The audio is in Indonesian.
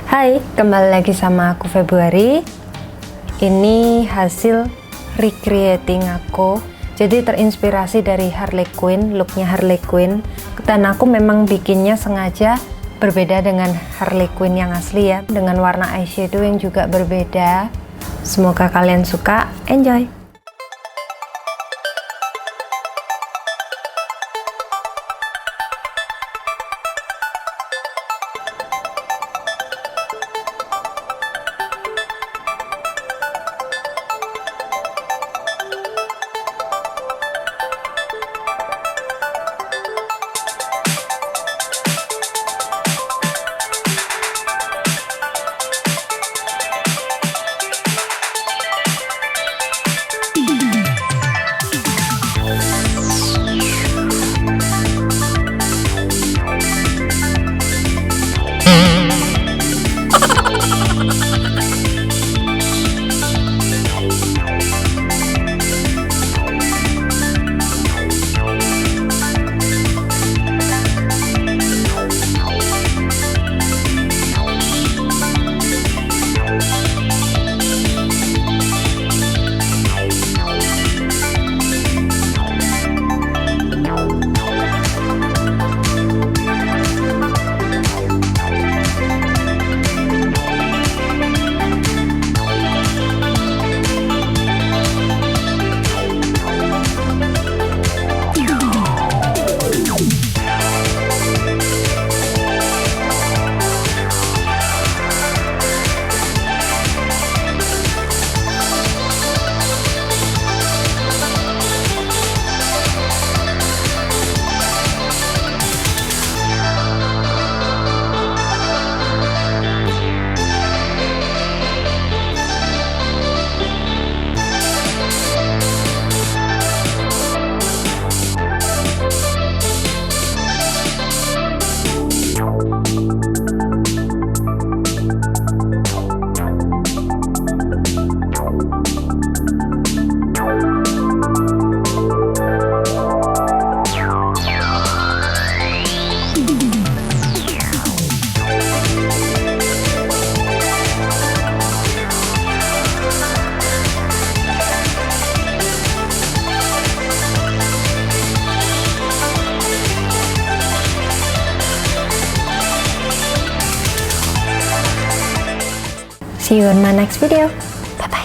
Hai, kembali lagi sama aku Februari. Ini hasil recreating aku. Jadi terinspirasi dari Harley Quinn, looknya Harley Quinn. Dan aku memang bikinnya sengaja berbeda dengan Harley Quinn yang asli ya, dengan warna eyeshadow yang juga berbeda. Semoga kalian suka, enjoy! See you in my next video. Bye-bye.